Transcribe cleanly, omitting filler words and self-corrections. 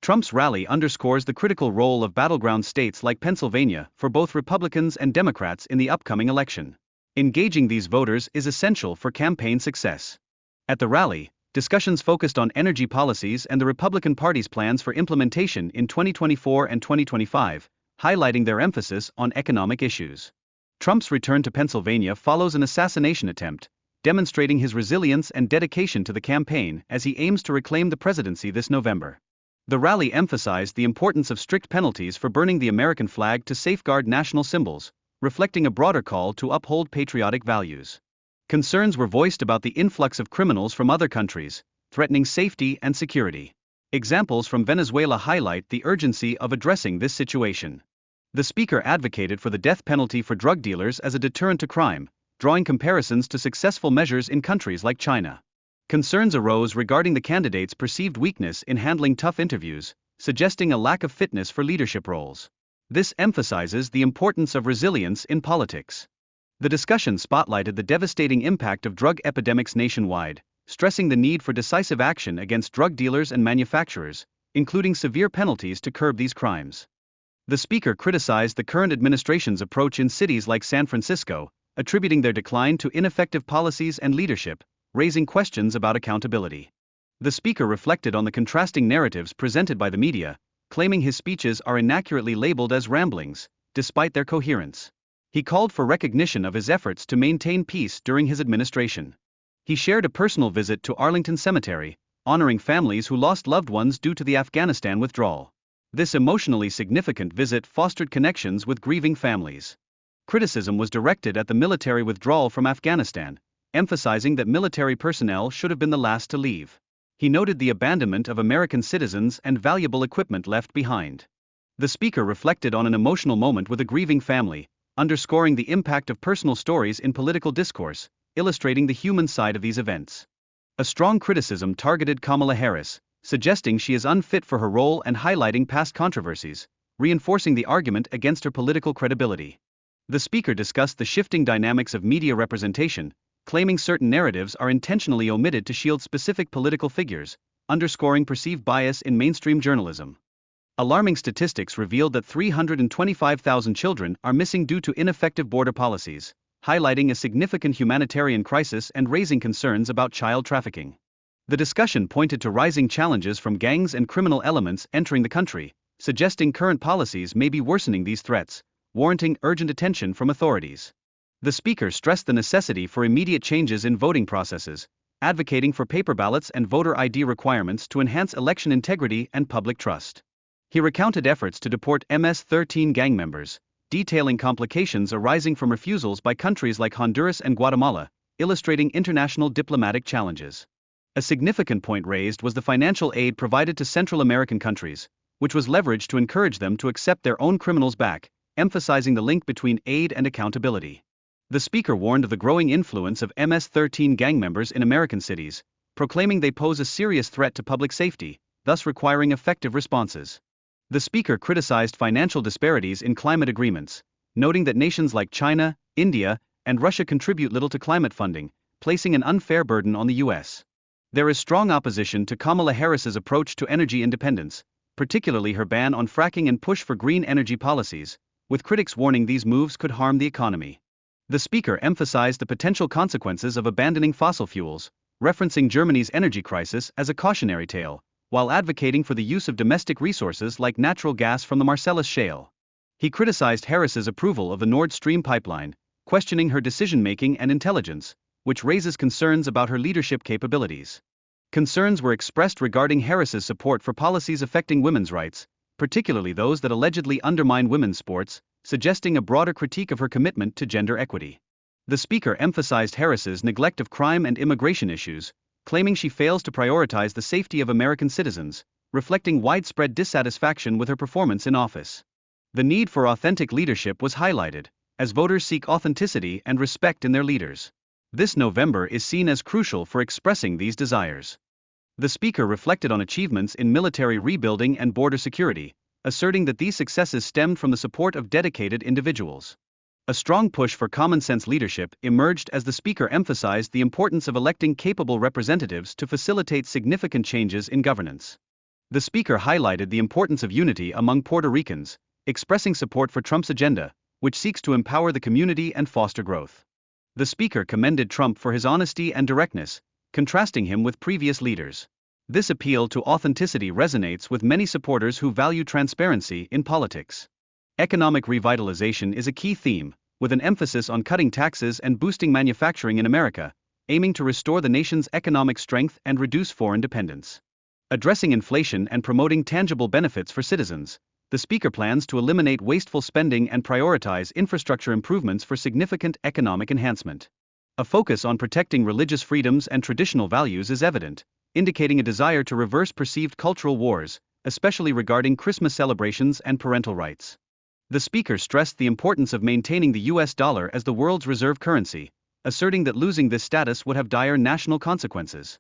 Trump's rally underscores the critical role of battleground states like Pennsylvania for both Republicans and Democrats in the upcoming election. Engaging these voters is essential for campaign success. At the rally, discussions focused on energy policies and the Republican Party's plans for implementation in 2024 and 2025, highlighting their emphasis on economic issues. Trump's return to Pennsylvania follows an assassination attempt, demonstrating his resilience and dedication to the campaign as he aims to reclaim the presidency this November. The rally emphasized the importance of strict penalties for burning the American flag to safeguard national symbols, reflecting a broader call to uphold patriotic values. Concerns were voiced about the influx of criminals from other countries, threatening safety and security. Examples from Venezuela highlight the urgency of addressing this situation. The speaker advocated for the death penalty for drug dealers as a deterrent to crime, drawing comparisons to successful measures in countries like China. Concerns arose regarding the candidate's perceived weakness in handling tough interviews, suggesting a lack of fitness for leadership roles. This emphasizes the importance of resilience in politics. The discussion spotlighted the devastating impact of drug epidemics nationwide, stressing the need for decisive action against drug dealers and manufacturers, including severe penalties to curb these crimes. The speaker criticized the current administration's approach in cities like San Francisco, attributing their decline to ineffective policies and leadership, raising questions about accountability. The speaker reflected on the contrasting narratives presented by the media, claiming his speeches are inaccurately labeled as ramblings, despite their coherence. He called for recognition of his efforts to maintain peace during his administration. He shared a personal visit to Arlington Cemetery, honoring families who lost loved ones due to the Afghanistan withdrawal. This emotionally significant visit fostered connections with grieving families. Criticism was directed at the military withdrawal from Afghanistan, emphasizing that military personnel should have been the last to leave. He noted the abandonment of American citizens and valuable equipment left behind. The speaker reflected on an emotional moment with a grieving family, underscoring the impact of personal stories in political discourse, illustrating the human side of these events. A strong criticism targeted Kamala Harris, suggesting she is unfit for her role and highlighting past controversies, reinforcing the argument against her political credibility. The speaker discussed the shifting dynamics of media representation, claiming certain narratives are intentionally omitted to shield specific political figures, underscoring perceived bias in mainstream journalism. Alarming statistics revealed that 325,000 children are missing due to ineffective border policies, highlighting a significant humanitarian crisis and raising concerns about child trafficking. The discussion pointed to rising challenges from gangs and criminal elements entering the country, suggesting current policies may be worsening these threats, warranting urgent attention from authorities. The speaker stressed the necessity for immediate changes in voting processes, advocating for paper ballots and voter ID requirements to enhance election integrity and public trust. He recounted efforts to deport MS-13 gang members, detailing complications arising from refusals by countries like Honduras and Guatemala, illustrating international diplomatic challenges. A significant point raised was the financial aid provided to Central American countries, which was leveraged to encourage them to accept their own criminals back, emphasizing the link between aid and accountability. The speaker warned of the growing influence of MS-13 gang members in American cities, proclaiming they pose a serious threat to public safety, thus requiring effective responses. The speaker criticized financial disparities in climate agreements, noting that nations like China, India, and Russia contribute little to climate funding, placing an unfair burden on the U.S. There is strong opposition to Kamala Harris's approach to energy independence, particularly her ban on fracking and push for green energy policies, with critics warning these moves could harm the economy. The speaker emphasized the potential consequences of abandoning fossil fuels, referencing Germany's energy crisis as a cautionary tale, while advocating for the use of domestic resources like natural gas from the Marcellus Shale. He criticized Harris's approval of the Nord Stream pipeline, questioning her decision-making and intelligence, which raises concerns about her leadership capabilities. Concerns were expressed regarding Harris's support for policies affecting women's rights, particularly those that allegedly undermine women's sports, suggesting a broader critique of her commitment to gender equity. The speaker emphasized Harris's neglect of crime and immigration issues, claiming she fails to prioritize the safety of American citizens, reflecting widespread dissatisfaction with her performance in office. The need for authentic leadership was highlighted, as voters seek authenticity and respect in their leaders. This November is seen as crucial for expressing these desires. The speaker reflected on achievements in military rebuilding and border security, asserting that these successes stemmed from the support of dedicated individuals. A strong push for common-sense leadership emerged as the speaker emphasized the importance of electing capable representatives to facilitate significant changes in governance. The speaker highlighted the importance of unity among Puerto Ricans, expressing support for Trump's agenda, which seeks to empower the community and foster growth. The speaker commended Trump for his honesty and directness, contrasting him with previous leaders. This appeal to authenticity resonates with many supporters who value transparency in politics. Economic revitalization is a key theme, with an emphasis on cutting taxes and boosting manufacturing in America, aiming to restore the nation's economic strength and reduce foreign dependence. Addressing inflation and promoting tangible benefits for citizens, the speaker plans to eliminate wasteful spending and prioritize infrastructure improvements for significant economic enhancement. A focus on protecting religious freedoms and traditional values is evident, indicating a desire to reverse perceived cultural wars, especially regarding Christmas celebrations and parental rights. The speaker stressed the importance of maintaining the US dollar as the world's reserve currency, asserting that losing this status would have dire national consequences.